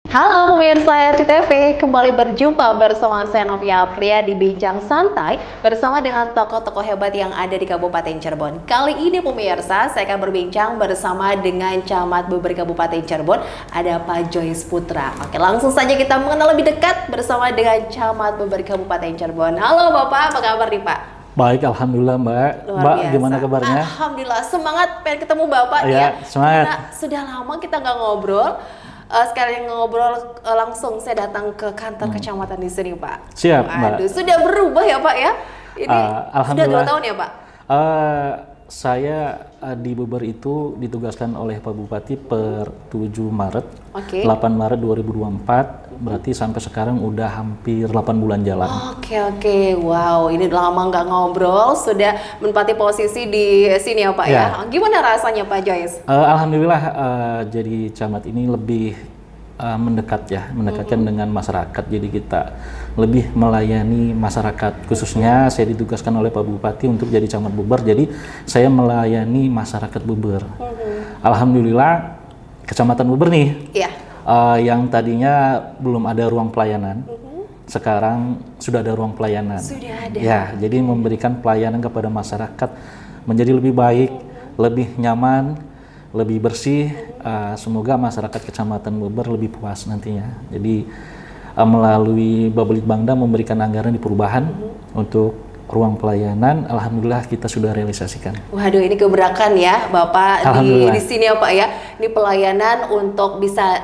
Halo pemirsa RCTV, kembali berjumpa bersama saya Novia Apria di Bincang Santai bersama dengan tokoh-tokoh hebat yang ada di Kabupaten Cirebon. Kali ini pemirsa, saya akan berbincang bersama dengan Camat Beber Kabupaten Cirebon, ada Pak Joyce Putra. Oke, langsung saja kita mengenal lebih dekat bersama dengan Camat Beber Kabupaten Cirebon. Halo Bapak, apa kabar nih Pak? Baik, Alhamdulillah Mbak. Mbak, gimana kabarnya? Alhamdulillah, semangat pengen ketemu Bapak ya. Karena Semangat. sudah lama kita nggak ngobrol. Sekalian ngobrol langsung saya datang ke kantor kecamatan di sini Pak. Siap Mbak. Aduh, sudah berubah ya Pak ya? Ini Alhamdulillah. sudah 2 tahun ya Pak? Saya di Beber itu ditugaskan oleh Pak Bupati per 7 Maret, 8 Maret 2024, berarti sampai sekarang udah hampir 8 bulan jalan. Oke, wow, ini lama nggak ngobrol, sudah menempati posisi di sini ya Pak ya. Gimana rasanya Pak Joyce? Alhamdulillah, jadi camat ini lebih mendekatkan dengan masyarakat, jadi kita lebih melayani masyarakat. Khususnya saya ditugaskan oleh Pak Bupati untuk jadi camat Beber, jadi saya melayani masyarakat Beber. Alhamdulillah, Kecamatan Beber nih, yang tadinya belum ada ruang pelayanan, sekarang sudah ada ruang pelayanan. Sudah ada. Ya, jadi memberikan pelayanan kepada masyarakat menjadi lebih baik, lebih nyaman, lebih bersih. Semoga masyarakat Kecamatan Beber lebih puas nantinya. Jadi melalui Babelitbangda memberikan anggaran di perubahan untuk ruang pelayanan. Alhamdulillah kita sudah realisasikan. Waduh, ini keberakan ya Bapak di sini ya Pak ya. Ini pelayanan untuk bisa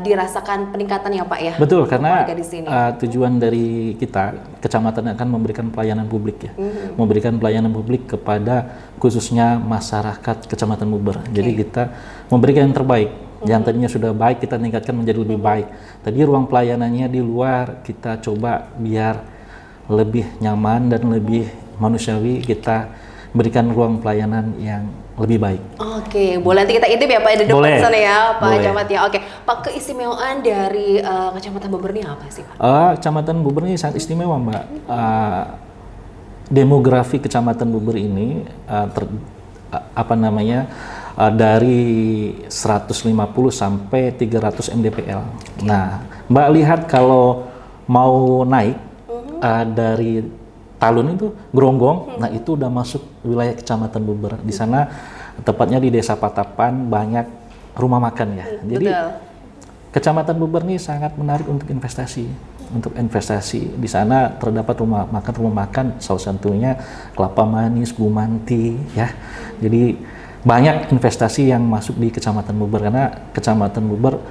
dirasakan peningkatan ya Pak ya. Betul, karena tujuan dari kita kecamatan akan memberikan pelayanan publik ya. Memberikan pelayanan publik kepada khususnya masyarakat Kecamatan Beber. Jadi kita memberikan yang terbaik. Yang tadinya sudah baik kita tingkatkan menjadi lebih baik. Tadi ruang pelayanannya di luar kita coba biar lebih nyaman dan lebih manusiawi, kita berikan ruang pelayanan yang lebih baik. Oke, boleh nanti kita intip ya Pak di depan sana ya Pak Camat ya. Oke, Pak, keistimewaan dari Kecamatan Beber ini apa sih Pak? Kecamatan Beber ini sangat istimewa Mbak. Demografi Kecamatan Beber ini dari 150 sampai 300 MDPL. Nah, Mbak lihat kalau mau naik dari Talun itu Geronggong, nah itu udah masuk wilayah Kecamatan Beber. Di sana tepatnya di Desa Patapan banyak rumah makan ya. Jadi Kecamatan Beber ini sangat menarik untuk investasi. Di sana terdapat rumah makan salah satunya Kelapa Manis, Gumanti ya. Jadi banyak investasi yang masuk di Kecamatan Beber karena Kecamatan Beber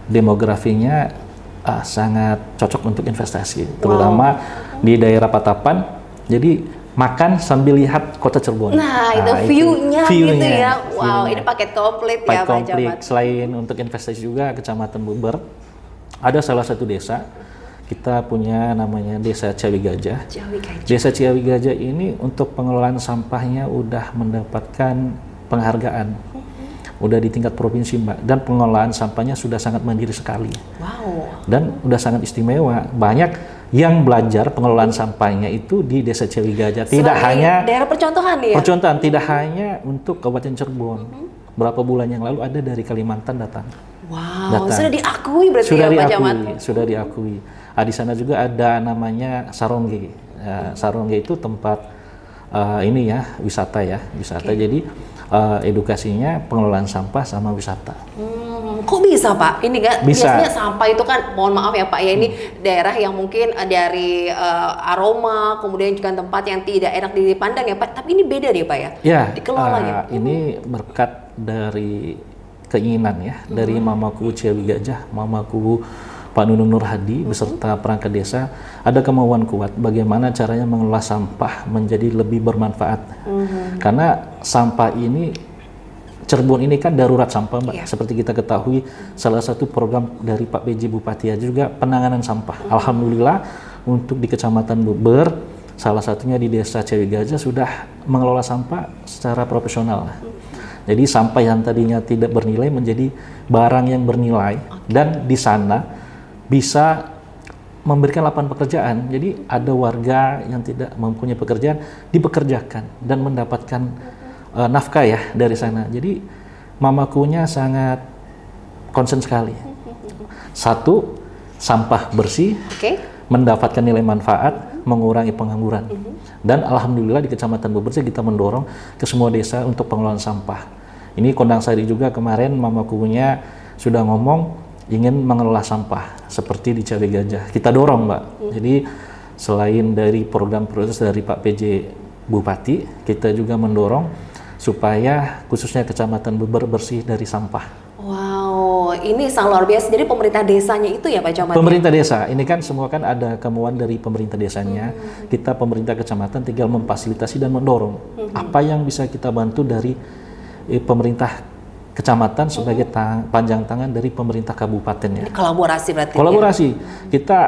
demografinya sangat cocok untuk investasi, terutama di daerah Patapan. Jadi makan sambil lihat kota Cirebon. Nah itu view-nya gitu ya. Wow, ini paket komplit ya Pak Camat. Selain untuk investasi juga Kecamatan Beber ada salah satu desa kita punya namanya Desa Ciawi Gajah. Desa Ciawi Gajah ini untuk pengelolaan sampahnya udah mendapatkan penghargaan. Udah di tingkat provinsi Mbak, dan pengelolaan sampahnya sudah sangat mandiri sekali. Wow. Dan udah sangat istimewa. Banyak yang belajar pengelolaan sampahnya itu di Desa Ciawi Gajah. Tidak hanya daerah percontohan ya? Percontohan, tidak hanya untuk Kabupaten Cirebon. Berapa bulan yang lalu ada dari Kalimantan datang. Wow, sudah diakui berarti ya Pak Camat? Sudah diakui. Di sana juga ada namanya Sarongge. Sarongge itu tempat wisata ya. Jadi edukasinya pengelolaan sampah sama wisata. Kok bisa Pak? Ini kan bisa. Biasanya sampah itu kan, mohon maaf ya Pak ya, ini daerah yang mungkin dari aroma, kemudian juga tempat yang tidak enak dipandang ya Pak. Tapi ini beda deh Pak ya? Ya, dikelolanya. Ini berkat dari keinginan ya, dari Mamaku Ciawi Gajah, Mamaku Pak Nunung Nur Hadi beserta perangkat desa, ada kemauan kuat bagaimana caranya mengelola sampah menjadi lebih bermanfaat. Karena sampah ini, Cirebon ini kan darurat sampah Mbak. Seperti kita ketahui, salah satu program dari Pak PJ Bupati juga penanganan sampah. Alhamdulillah untuk di Kecamatan Beber, salah satunya di Desa Ciawi Gajah sudah mengelola sampah secara profesional. Jadi sampah yang tadinya tidak bernilai menjadi barang yang bernilai, dan di sana bisa memberikan lapangan pekerjaan. Jadi ada warga yang tidak mempunyai pekerjaan dipekerjakan dan mendapatkan nafkah ya dari sana. Jadi mamakunya sangat concern sekali. Satu, sampah bersih, mendapatkan nilai manfaat, mengurangi pengangguran. Dan alhamdulillah di Kecamatan Beber kita mendorong ke semua desa untuk pengelolaan sampah. Ini Kondang Sari juga kemarin Mama Kubunya sudah ngomong ingin mengelola sampah seperti di Cabe Gajah. Kita dorong, Mbak. Jadi selain dari program proses dari Pak PJ Bupati, kita juga mendorong supaya khususnya Kecamatan Beber bersih dari sampah. Wow, ini sangat luar biasa. Jadi pemerintah desanya itu ya Pak Camat? Pemerintah desa, ini kan semua kan ada kemauan dari pemerintah desanya. Kita pemerintah kecamatan tinggal memfasilitasi dan mendorong. Apa yang bisa kita bantu dari pemerintah kecamatan sebagai panjang tangan dari pemerintah kabupaten ya. Ini kolaborasi berarti. Kolaborasi, kita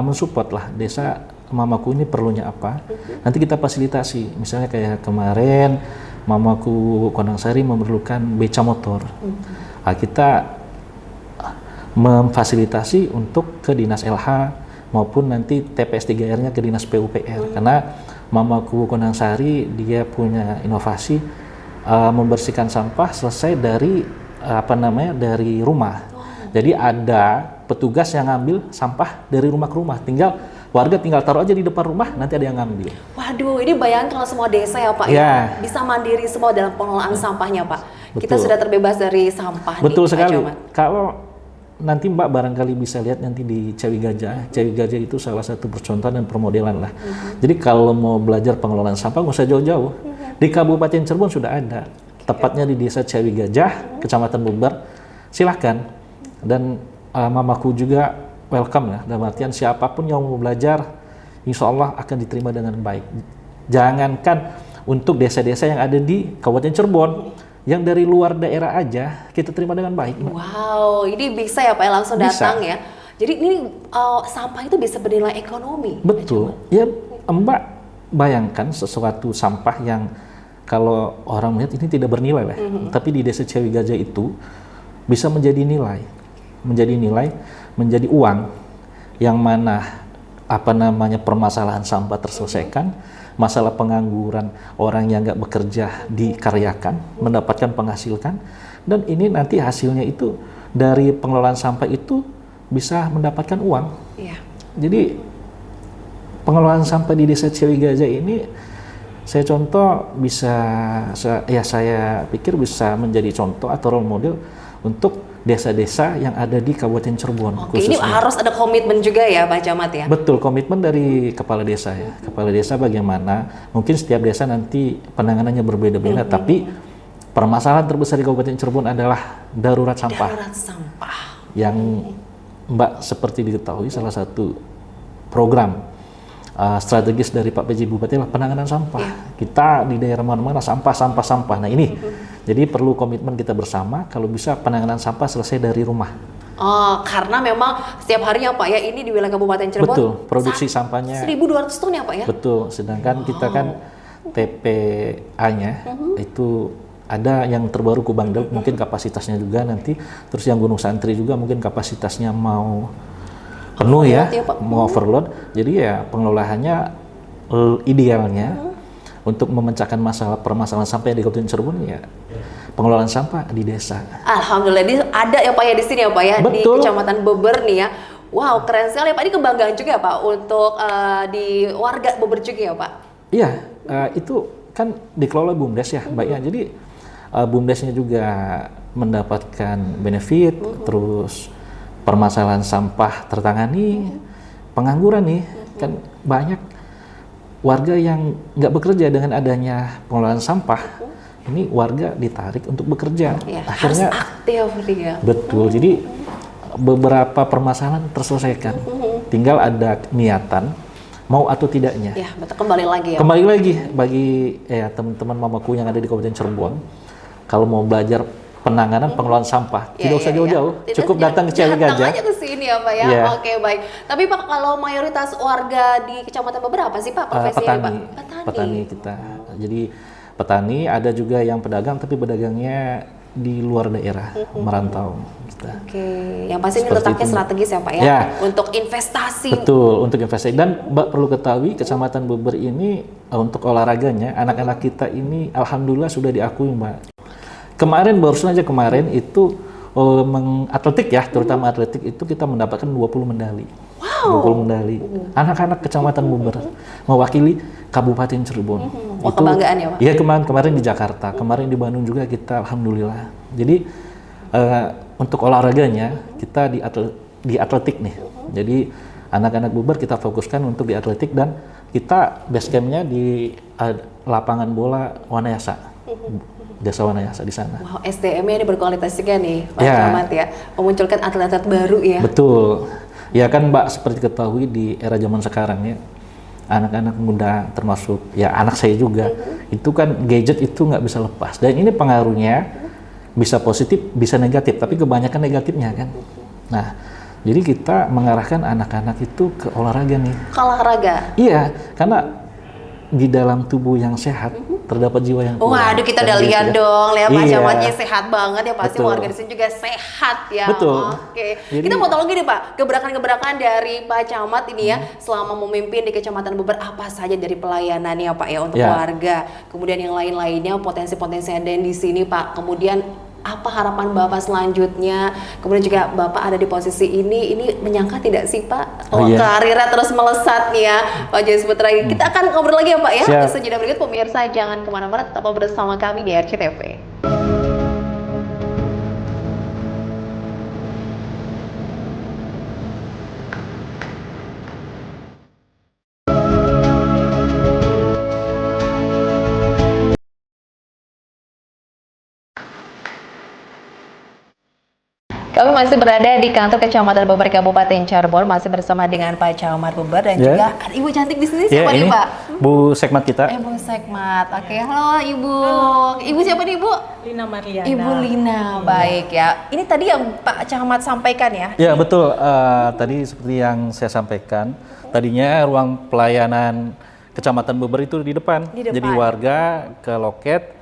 mensupport lah desa Mamaku ini perlunya apa. Nanti kita fasilitasi. Misalnya kayak kemarin Mamaku Kondang Sari memerlukan beca motor. Nah, kita memfasilitasi untuk ke Dinas LH maupun nanti TPS 3R-nya ke Dinas PUPR. Karena Mamaku Kondang Sari dia punya inovasi membersihkan sampah selesai dari dari rumah. Jadi ada petugas yang ngambil sampah dari rumah ke rumah. Warga tinggal taruh aja di depan rumah, nanti ada yang ngambil. Waduh, ini bayangkan kalau semua desa ya Pak ya, bisa mandiri semua dalam pengelolaan sampahnya Pak. Betul. Kita sudah terbebas dari sampah. Betul sekali. Pak. Kalau nanti Mbak barangkali bisa lihat nanti di Cawi Gajah. Cawi Gajah itu salah satu percontohan dan permodelan lah. Jadi kalau mau belajar pengelolaan sampah nggak usah jauh-jauh. Di Kabupaten Cirebon sudah ada. Tepatnya di Desa Cawi Gajah, Kecamatan Beber. Silahkan. Dan Mamaku juga welcome ya, dalam artian siapapun yang mau belajar, insya Allah akan diterima dengan baik. Jangankan untuk desa-desa yang ada di Kabupaten Cirebon, yang dari luar daerah aja kita terima dengan baik. Mbak. Wow, ini bisa ya Pak langsung datang ya. Jadi ini sampah itu bisa bernilai ekonomi. Betul. Ya Mbak bayangkan sesuatu sampah yang kalau orang melihat ini tidak bernilai lah, tapi di Desa Cawi Gajah itu bisa menjadi nilai, menjadi uang yang mana permasalahan sampah terselesaikan, masalah pengangguran orang yang nggak bekerja dikaryakan, mendapatkan penghasilan, dan ini nanti hasilnya itu dari pengelolaan sampah itu bisa mendapatkan uang. Iya. Jadi pengelolaan sampah di Desa Cawi Gajah ini saya pikir bisa menjadi contoh atau role model untuk desa-desa yang ada di Kabupaten Cirebon. Oke, ini harus ada komitmen juga ya Pak Camat ya? Betul, komitmen dari kepala desa ya. Kepala desa bagaimana, mungkin setiap desa nanti penanganannya berbeda-beda, tapi permasalahan terbesar di Kabupaten Cirebon adalah darurat sampah. Darurat sampah. Yang Mbak seperti diketahui salah satu program strategis dari Pak PJ Bupati adalah penanganan sampah. Kita di daerah mana-mana sampah. Nah ini, jadi perlu komitmen kita bersama. Kalau bisa penanganan sampah selesai dari rumah. Oh, karena memang setiap harinya Pak ya ini di wilayah Kabupaten Cirebon. Betul, produksi sampahnya 1.200 ton ya Pak ya? Betul, sedangkan kita kan TPA-nya itu ada yang terbaru Kubangdel, mungkin kapasitasnya juga nanti, terus yang Gunung Santri juga mungkin kapasitasnya mau penuh ya, mau overload. Jadi ya pengelolaannya idealnya untuk memecahkan permasalahan sampah di Kabupaten Cirebon ya pengelolaan sampah di desa. Alhamdulillah, ini ada ya Pak ya di sini ya Pak ya. Betul. Di Kecamatan Beber nih ya. Wow, keren sekali ya Pak. Ini kebanggaan juga ya Pak untuk di warga Beber juga ya Pak. Iya, itu kan dikelola BUMDes ya Mbak ya. Jadi BUMDesnya juga mendapatkan benefit, terus permasalahan sampah tertangani, pengangguran nih kan banyak warga yang nggak bekerja dengan adanya pengelolaan sampah. Ini warga ditarik untuk bekerja. Ya, akhirnya harus aktif dia. Betul. Jadi beberapa permasalahan terselesaikan. Tinggal ada niatan mau atau tidaknya. Ya, betul, kembali lagi ya. Kembali lagi bagi teman-teman Mamaku yang ada di Kabupaten Cirebon. Kalau mau belajar penanganan pengelolaan sampah, tidak usah jauh-jauh, cukup datang ke Cawi Gajah. Datang aja ke sini ya Pak ya. Oke, baik. Tapi Pak, kalau mayoritas warga di Kecamatan Beber apa sih Pak profesinya Pak? Petani kita. Jadi petani, ada juga yang pedagang, tapi pedagangnya di luar daerah, merantau. Oke, yang pasti ini letaknya strategis ya Pak ya, untuk investasi. Betul, untuk investasi. Dan Mbak perlu ketahui, Kecamatan Beber ini untuk olahraganya, anak-anak kita ini alhamdulillah sudah diakui Mbak. Baru saja kemarin itu atletik ya, terutama atletik itu kita mendapatkan 20 medali. Wow. 20 medali. Anak-anak Kecamatan Buber mewakili Kabupaten Cirebon. Wah, kebanggaan ya, Pak? Iya, kemarin di Jakarta, kemarin di Bandung juga kita alhamdulillah. Jadi untuk olahraganya kita di atletik nih. Jadi anak-anak Buber kita fokuskan untuk di atletik dan kita base camp-nya di lapangan bola Wanayasa. Desa Wanayasa di sana. Wow, SDM-nya ini berkualitas juga nih, Pak Camat ya. Memunculkan atlet-atlet baru ya. Betul. Ya kan Mbak, seperti ketahui di era zaman sekarang ya, anak-anak muda termasuk ya anak saya juga, itu kan gadget itu nggak bisa lepas. Dan ini pengaruhnya bisa positif, bisa negatif, tapi kebanyakan negatifnya kan. Nah, jadi kita mengarahkan anak-anak itu ke olahraga nih. Ke olahraga? Iya, karena di dalam tubuh yang sehat terdapat jiwa yang kuat. Waduh, kita udah lihat dong, lihat Pak Iya. Camatnya sehat banget ya, pasti Betul. warga di sini juga sehat ya. Betul. Oke. Jadi- Kita mau tahu gini Pak, gebrakan-gebrakan dari Pak Camat ini ya, selama memimpin di Kecamatan Buber apa saja dari pelayanannya Pak ya untuk Ya. warga. Kemudian yang lain-lainnya potensi-potensi yang ada di sini Pak. Kemudian apa harapan Bapak selanjutnya? Kemudian juga Bapak ada di posisi ini menyangka tidak sih Pak? Oh, iya. Karirnya terus melesat nih ya Pak Joyce Putra. Kita akan ngobrol lagi ya Pak ya. Siap. Sejenak berikut pemirsa jangan kemana-mana, tetap bersama kami di RCTV. Kami masih berada di kantor Kecamatan Buber Kabupaten Cirebon, masih bersama dengan Pak Camat Buber dan Ya. juga ada Ibu cantik di sini. Ya, Siapa nih ini Pak? Bu Sekmat kita. Ibu Sekmat. Oke, halo Ibu. Ibu siapa nih Ibu? Lina Mariana. Ibu Lina, baik ya. Ini tadi yang Pak Camat sampaikan ya? Ya betul, tadi seperti yang saya sampaikan, tadinya ruang pelayanan Kecamatan Buber itu di depan. Di depan. Jadi warga ke loket,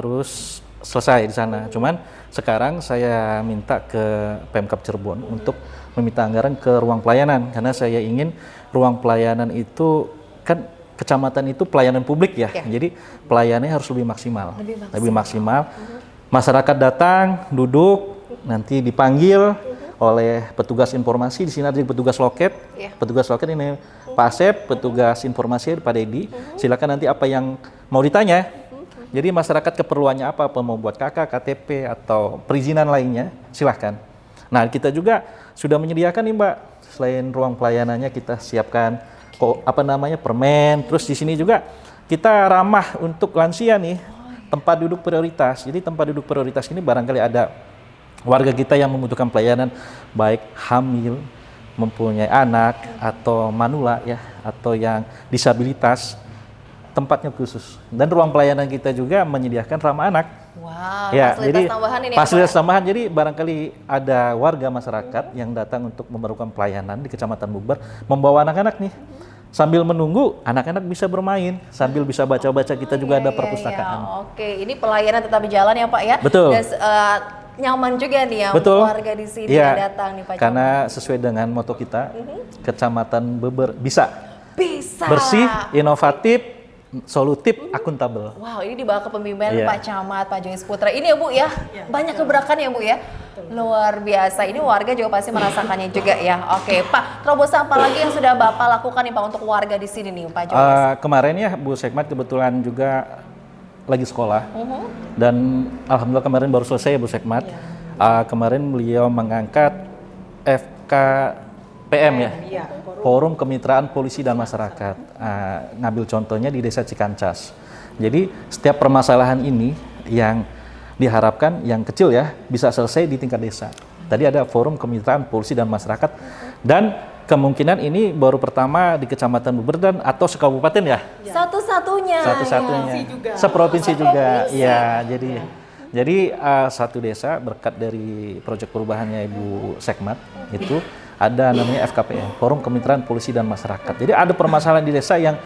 terus selesai di sana. Cuman sekarang saya minta ke Pemkab Cirebon untuk meminta anggaran ke ruang pelayanan, karena saya ingin ruang pelayanan itu kan kecamatan itu pelayanan publik ya, jadi pelayanannya harus lebih maksimal. Lebih maksimal. Masyarakat datang, duduk, nanti dipanggil oleh petugas informasi. Di sini ada petugas loket, petugas loket ini Pak Asep, petugas informasi Pak Dedi. Silakan nanti apa yang mau ditanya. Jadi masyarakat keperluannya apa mau buat KK, KTP atau perizinan lainnya, silahkan. Nah, kita juga sudah menyediakan nih Mbak, selain ruang pelayanannya kita siapkan permen. Terus di sini juga kita ramah untuk lansia nih, tempat duduk prioritas. Jadi tempat duduk prioritas ini barangkali ada warga kita yang membutuhkan pelayanan, baik hamil, mempunyai anak atau manula ya, atau yang disabilitas. Tempatnya khusus, dan ruang pelayanan kita juga menyediakan ramah anak. Wow, Ya, fasilitas jadi tambahan ini fasilitas Pak? tambahan. Jadi barangkali ada warga masyarakat yang datang untuk memerlukan pelayanan di Kecamatan Buber, membawa anak-anak nih. Sambil menunggu, anak-anak bisa bermain, sambil bisa baca-baca. Kita juga ada perpustakaan. Oke, ini pelayanan tetap berjalan ya Pak ya? Betul. Dan nyaman juga nih ya Betul. warga di sini Iya, yang datang nih Pak Camat. karena sesuai dengan moto kita, Kecamatan Buber bisa bersih, inovatif, solutif, akuntabel. Wow, ini dibawa ke pembimbingan Iya. Pak Camat, Pak Joyce Putra. Ini ya Bu ya, banyak gebrakan ya Bu ya. Luar biasa. Ini warga juga pasti merasakannya juga ya. Oke, Pak, terobosan apa lagi yang sudah Bapak lakukan nih Pak untuk warga di sini nih Pak Joyce? Kemarin ya Bu Sekmat kebetulan juga lagi sekolah, dan alhamdulillah kemarin baru selesai ya Bu Sekmat. Kemarin beliau mengangkat FKPM ya, Forum Kemitraan Polisi dan Masyarakat. Ngambil contohnya di Desa Cikancas. Jadi setiap permasalahan ini yang diharapkan yang kecil ya bisa selesai di tingkat desa. Tadi ada Forum Kemitraan Polisi dan Masyarakat, dan kemungkinan ini baru pertama di Kecamatan Buber dan atau sekabupaten ya. Satu-satunya. Satu-satunya. Seprovinsi juga. Iya, jadi satu desa berkat dari proyek perubahannya Ibu Sekmat itu ada namanya FKPM, Forum Kemitraan Polisi dan Masyarakat. Jadi ada permasalahan di desa yang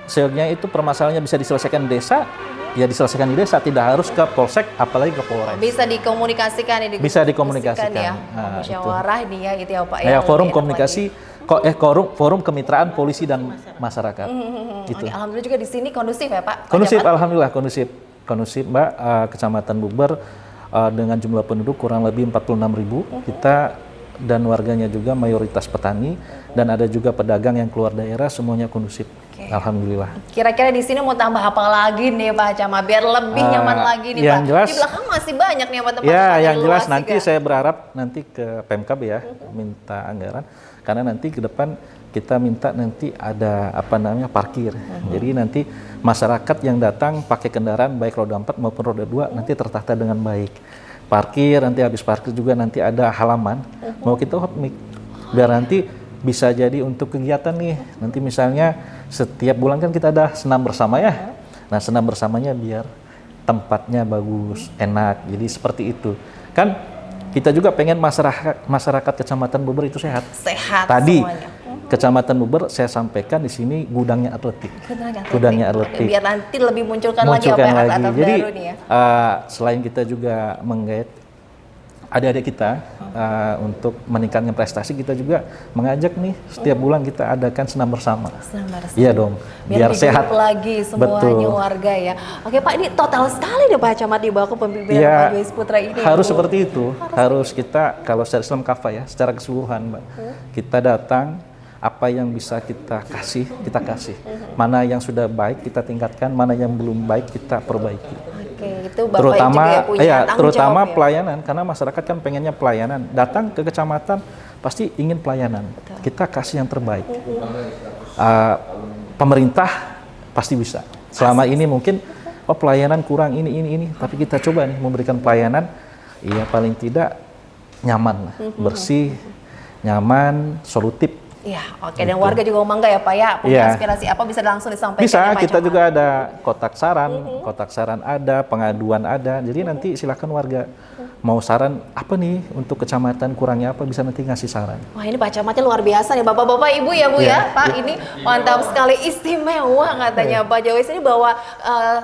sebenarnya itu permasalahannya bisa diselesaikan di desa, ya diselesaikan di desa, tidak harus ke Polsek, apalagi ke Polres. Bisa dikomunikasikan ya, Bisa dikomunikasikan. ya. Nah, Musyawarah ini ya gitu ya Pak ya. Ya, forum Lebih enak komunikasi, forum kemitraan polisi dan masyarakat. Gitu. Oke, alhamdulillah juga di sini kondusif ya Pak. Kondusif, Pak Camat? alhamdulillah kondusif Mbak. Kecamatan Buber dengan jumlah penduduk kurang lebih 46.000. Kita dan warganya juga mayoritas petani dan ada juga pedagang yang keluar daerah, semuanya kondusif. Alhamdulillah. Kira-kira di sini mau tambah apa lagi nih Pak Camat biar lebih nyaman lagi nih yang Pak? jelas, Di belakang masih banyak nih tempat ya, yang yang jelas luas nanti juga. saya berharap nanti ke Pemkab ya, minta anggaran karena nanti ke depan kita minta nanti ada apa namanya parkir. Jadi nanti masyarakat yang datang pakai kendaraan baik roda 4 maupun roda 2 nanti tertata dengan baik. Parkir, nanti habis parkir juga nanti ada halaman mau kita hot mic biar nanti bisa jadi untuk kegiatan nih. Nanti misalnya setiap bulan kan kita ada senam bersama ya. Nah, senam bersamanya biar tempatnya bagus, enak. Jadi seperti itu. Kan kita juga pengen masyarakat Kecamatan Buber itu sehat. Sehat Tadi semuanya. Kecamatan Buber saya sampaikan di sini gudangnya atletik. Gudangnya atletik. Biar nanti lebih munculkan lagi apa yang atlet Jadi baru nih ya. selain kita juga menggait adik-adik kita untuk meningkatkan prestasi, kita juga mengajak nih setiap bulan kita adakan senam bersama. Senam bersama. Iya dong, biar sehat lagi semuanya. Betul. Warga ya. Oke Pak, ini total sekali deh Pak Camat di bawah kepemimpinan Ya, Pak Joyce Putra ini. harus seperti itu. Harus kita kalau secara Islam kafah ya, secara keseluruhan Mbak. Kita datang, apa yang bisa kita kasih, kita kasih. Mana yang sudah baik kita tingkatkan, mana yang belum baik kita perbaiki. Oke, itu Bapak Terutama juga punya tanggung terutama jawab, ya? pelayanan, karena masyarakat kan pengennya pelayanan. Datang ke kecamatan pasti ingin pelayanan. Kita kasih yang terbaik. Pemerintah pasti bisa. Selama ini mungkin pelayanan kurang ini, tapi kita coba nih memberikan pelayanan, iya paling tidak nyaman lah, bersih, nyaman, solutif. Iya, oke. Dan warga juga mau ya Pak ya, punya aspirasi apa bisa langsung disampaikan. Bisa, ya, Pak kita Camat? juga ada kotak saran ada, pengaduan ada. Jadi nanti silakan warga mau saran apa nih untuk kecamatan kurangnya apa, bisa nanti ngasih saran. Wah, ini Pak Camatnya luar biasa nih, Bapak-bapak, Ibu ya Bu ya. Pak, ini mantap sekali, istimewa katanya Pak Joyce ini bawa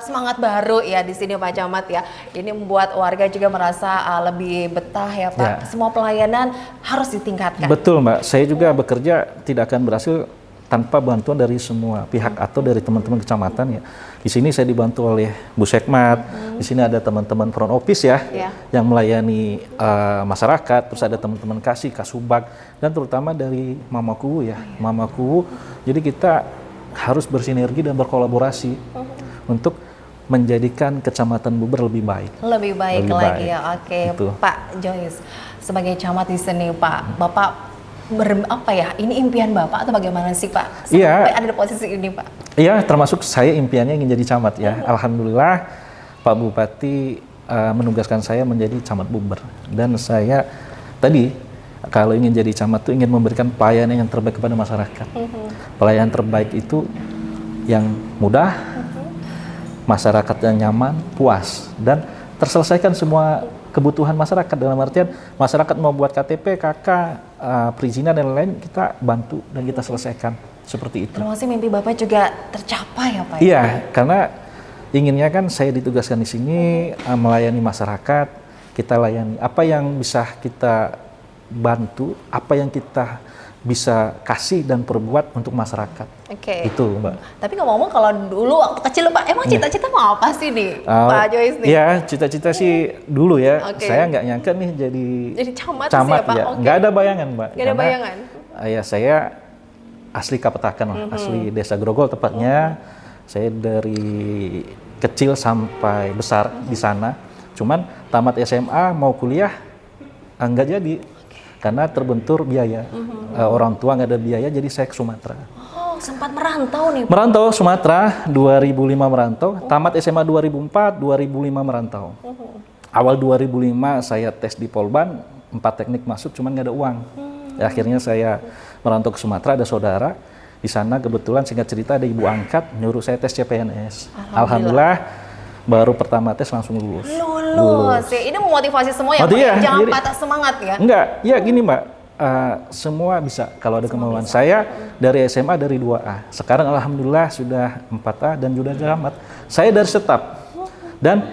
semangat baru ya di sini Pak Camat ya. Ini membuat warga juga merasa lebih betah ya Pak. Semua pelayanan harus ditingkatkan. Betul Mbak, saya juga bekerja tidak akan berhasil tanpa bantuan dari semua pihak atau dari teman-teman kecamatan ya. Di sini saya dibantu oleh Bu Sekmat, di sini ada teman-teman front office ya, yang melayani masyarakat, terus ada teman-teman Kasubag, dan terutama dari Mamaku ya, Mamaku. Jadi kita harus bersinergi dan berkolaborasi untuk menjadikan Kecamatan Buber lebih baik. Lebih baik lagi ya, oke. Gitu. Pak Joyce, sebagai camat di sini Pak, Bapak apa ya, ini impian Bapak atau bagaimana sih Pak? Sampai ada di posisi ini Pak? Iya, termasuk saya impiannya ingin jadi camat ya. Alhamdulillah Pak Bupati menugaskan saya menjadi camat Buber. Dan saya tadi kalau ingin jadi camat tuh ingin memberikan pelayanan yang terbaik kepada masyarakat. Pelayanan terbaik itu yang mudah, masyarakat yang nyaman, puas, dan terselesaikan semua kebutuhan masyarakat. Dalam artian masyarakat mau buat KTP, KK, perizinan dan lain-lain, kita bantu dan kita selesaikan seperti itu. Termasuk mimpi Bapak juga tercapai ya Pak? Iya, karena inginnya kan saya ditugaskan di sini melayani masyarakat, kita layani apa yang bisa kita bantu, apa yang kita bisa kasih dan perbuat untuk masyarakat. Oke. Itu Mbak. Tapi ngomong-ngomong kalau dulu waktu kecil Pak, emang cita-cita mau apa sih nih Pak Joyce nih? Iya, cita-cita sih dulu ya. Saya nggak nyangka nih jadi camat sih ya, Pak. ya. Nggak ada bayangan Mbak. Nggak ada bayangan? Ya saya asli Kapetakan, asli Desa Grogol tepatnya. Saya dari kecil sampai besar di sana. Cuman tamat SMA mau kuliah nggak jadi. Karena terbentur biaya, orang tua nggak ada biaya, jadi saya ke Sumatera. Oh, sempat merantau nih? Merantau Sumatera, 2005 merantau, tamat SMA 2004, 2005 merantau. Awal 2005 saya tes di Polban, 4 teknik masuk, cuman nggak ada uang. Ya, akhirnya saya merantau ke Sumatera, ada saudara. Di sana kebetulan singkat cerita ada ibu angkat, nyuruh saya tes CPNS. Alhamdulillah baru pertama tes langsung lulus. Lulus. Ya, ini memotivasi semua ya, Pak. Jangan patah semangat ya. Enggak, ya gini Mbak, semua bisa kalau ada kemauan. Saya dari SMA dari 2A, sekarang alhamdulillah sudah 4A dan sudah camat. Saya dari Setap. Dan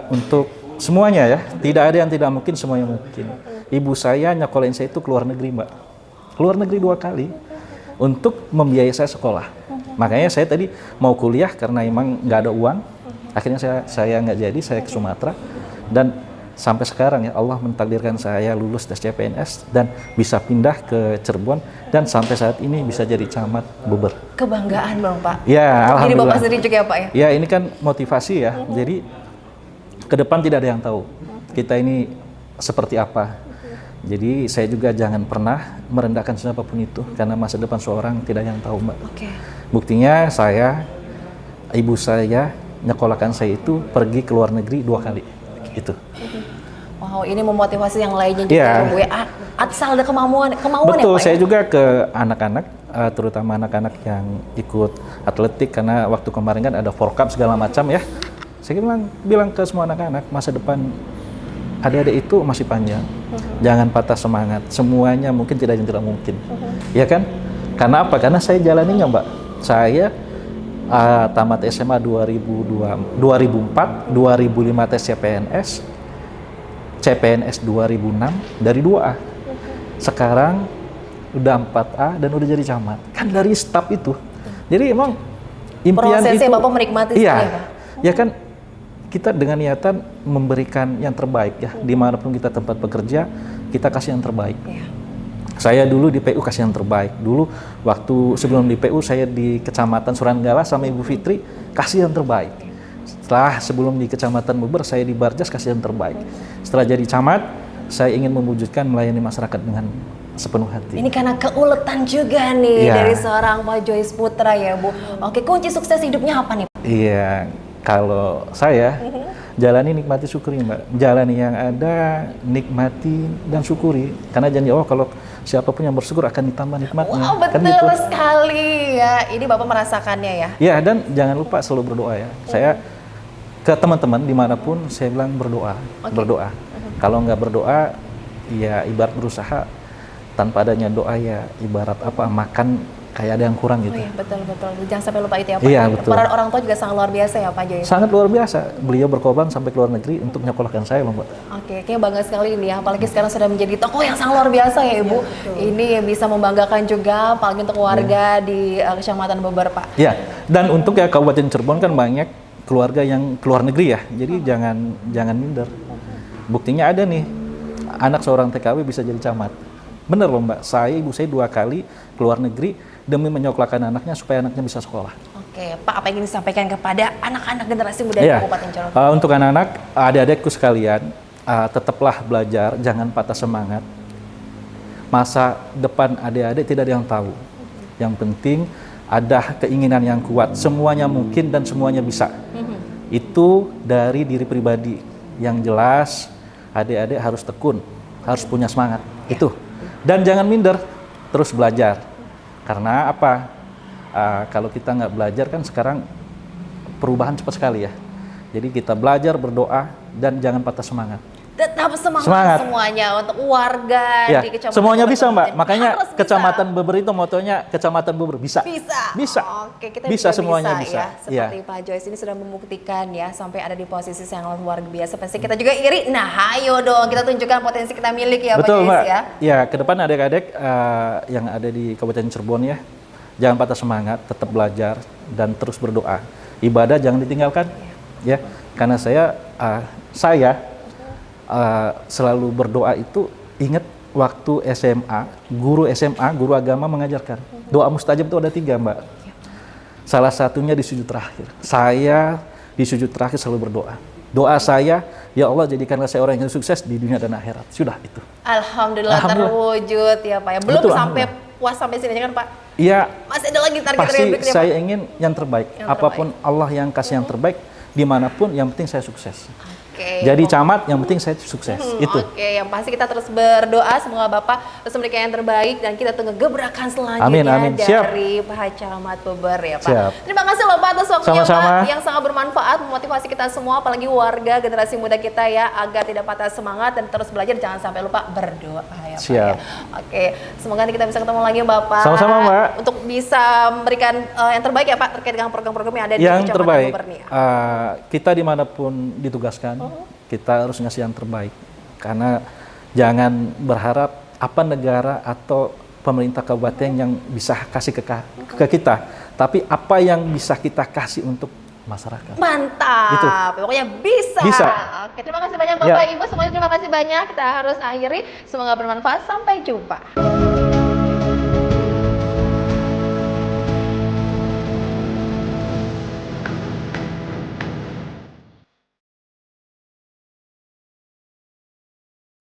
untuk semuanya ya, tidak ada yang tidak mungkin, semuanya mungkin. Ibu saya nyekolahin saya itu keluar negeri Mbak. Keluar negeri 2 kali untuk membiayai saya sekolah. Makanya saya tadi mau kuliah karena emang nggak ada uang. Akhirnya saya nggak jadi, saya ke Sumatera. Dan sampai sekarang ya Allah mentakdirkan saya lulus tes CPNS dan bisa pindah ke Cirebon dan sampai saat ini bisa jadi camat Beber. Kebanggaan dong Pak. Ya, Jadi alhamdulillah. Bapak sendiri juga ya Pak ya? Ya, ini kan motivasi ya. Jadi ke depan tidak ada yang tahu kita ini seperti apa. Jadi saya juga jangan pernah merendahkan siapapun itu karena masa depan seorang tidak ada yang tahu, Mbak. Oke. Buktinya saya, ibu saya nyekolahkan saya itu pergi ke luar negeri 2 kali. Itu. Wow, ini memotivasi yang lainnya juga Iya. ya Bu ya. Asal ada kemauan Betul, ya Pak saya ya? juga ke anak-anak, terutama anak-anak yang ikut atletik karena waktu kemarin kan ada Forcup segala macam ya. Saya bilang ke semua anak-anak, masa depan adik-adik itu masih panjang. Jangan patah semangat. Semuanya mungkin tidak yang tidak mungkin. Ya kan? Karena apa? Karena saya jalaninya, Mbak. Saya tamat SMA 2004, 2005 tes CPNS, CPNS 2006 dari 2A. Sekarang udah 4A dan udah jadi camat. Kan dari staf itu. Jadi emang impian Prosesnya itu Bapak menikmati sekali iya, ya Pak? ya kan kita dengan niatan memberikan yang terbaik ya. Dimanapun kita tempat bekerja, kita kasih yang terbaik. Iya. Saya dulu di PU kasih yang terbaik. Dulu waktu sebelum di PU saya di Kecamatan Suranggala sama Ibu Fitri kasih yang terbaik. Setelah sebelum di Kecamatan Beber saya di Barjas kasih yang terbaik. Setelah jadi camat, saya ingin mewujudkan melayani masyarakat dengan sepenuh hati. Ini karena keuletan juga nih Iya. dari seorang Pak Joyce Putra ya Bu. Oke, kunci sukses hidupnya apa nih? Iya, kalau saya jalani nikmati syukuri, Mbak. Jalani yang ada, nikmati dan syukuri. Karena janji Allah kalau siapapun yang bersyukur akan ditambah nikmatnya. Wow, Kan betul gitu. sekali ya. Ini Bapak merasakannya ya. Ya, dan jangan lupa selalu berdoa ya. Saya ke teman-teman dimanapun saya bilang berdoa, berdoa. Kalau nggak berdoa, ya ibarat berusaha tanpa adanya doa ya ibarat apa makan kayak ada yang kurang gitu. Oh iya, betul. Jangan sampai lupa itu ya Pak. Iya, betul. Peran orang tua juga sangat luar biasa ya Pak Joyce. Sangat luar biasa. Beliau berkorban sampai ke luar negeri untuk nyekolahkan saya loh, Mbak. Oke, kayaknya bangga sekali ini ya, apalagi sekarang sudah menjadi tokoh yang sangat luar biasa ya Ibu. Ini yang bisa membanggakan juga, apalagi untuk warga di Kecamatan Beber Pak. Ya, dan untuk ya Kabupaten Cirebon kan banyak keluarga yang keluar negeri ya. Jadi jangan minder. Buktinya ada nih, anak seorang TKW bisa jadi camat. Bener loh Mbak, ibu saya 2 kali keluar negeri demi menyekolahkan anaknya supaya anaknya bisa sekolah. Oke, Pak, apa yang ingin disampaikan kepada anak-anak generasi muda di Iya. Kabupaten Cirebon? Untuk anak-anak, adik-adikku sekalian, tetaplah belajar, jangan patah semangat. Masa depan adik-adik tidak ada yang tahu. Yang penting ada keinginan yang kuat. Semuanya mungkin dan semuanya bisa. Itu dari diri pribadi. Yang jelas, adik-adik harus tekun, harus punya semangat. Itu. Dan jangan minder, terus belajar. Karena apa? Kalau kita nggak belajar kan sekarang perubahan cepat sekali ya. Jadi kita belajar, berdoa, dan jangan patah semangat. Tetap semangat, Semangat. semuanya untuk warga Ya, di Kecamatan semuanya Beber bisa Mbak. Kabupaten. Makanya Harus bisa. Kecamatan Beber itu motonya Kecamatan Beber bisa. Bisa. Oke, kita Bisa, juga semuanya ya. bisa. Seperti Pak Joyce ini sudah membuktikan ya sampai ada di posisi yang luar biasa. Pasti kita juga iri. Nah, ayo dong kita tunjukkan potensi kita miliki ya Betul Pak Mbak. Joyce ya. Ya, ke depan adik-adik yang ada di Kabupaten Cirebon ya, jangan patah semangat, tetap belajar dan terus berdoa. Ibadah jangan ditinggalkan, ya. Karena saya selalu berdoa itu ingat waktu SMA, guru agama mengajarkan doa mustajab itu ada 3 Mbak. Salah satunya di sujud terakhir. Saya di sujud terakhir selalu berdoa. Doa saya, ya Allah jadikanlah saya orang yang sukses di dunia dan akhirat. Sudah itu. Alhamdulillah, terwujud ya Pak ya. Belum Betul, sampai puas sampai sini kan Pak. Iya, Masih ada lagi target pasti yang berikutnya Pak. saya ingin yang terbaik. Apapun Allah yang kasih yang terbaik, dimanapun yang penting saya sukses. Oke. Jadi camat yang penting saya sukses. Itu. Oke, yang pasti kita terus berdoa semoga Bapak terus memberikan yang terbaik dan kita tunggu gebrakan selanjutnya Amin. Siap. dari Pak Camat Beber ya Pak. Siap. Terima kasih loh Pak atas waktunya Sama-sama. Pak yang sangat bermanfaat memotivasi kita semua apalagi warga generasi muda kita ya agar tidak patah semangat dan terus belajar jangan sampai lupa berdoa ya Pak. Siap. Ya. Oke, semoga nanti kita bisa ketemu lagi Bapak. Sama-sama, Mbak. Untuk bisa memberikan yang terbaik ya Pak terkait dengan program-program yang ada di Yang Kecamatan terbaik, Beber nih. kita dimanapun ditugaskan, kita harus ngasih yang terbaik. Karena jangan berharap apa negara atau pemerintah kabupaten yang bisa kasih ke kita, tapi apa yang bisa kita kasih untuk masyarakat. Mantap, Gitu. pokoknya bisa. Bisa. Oke, terima kasih banyak Bapak Ibu semuanya, terima kasih banyak. Kita harus akhiri, semoga bermanfaat. Sampai jumpa.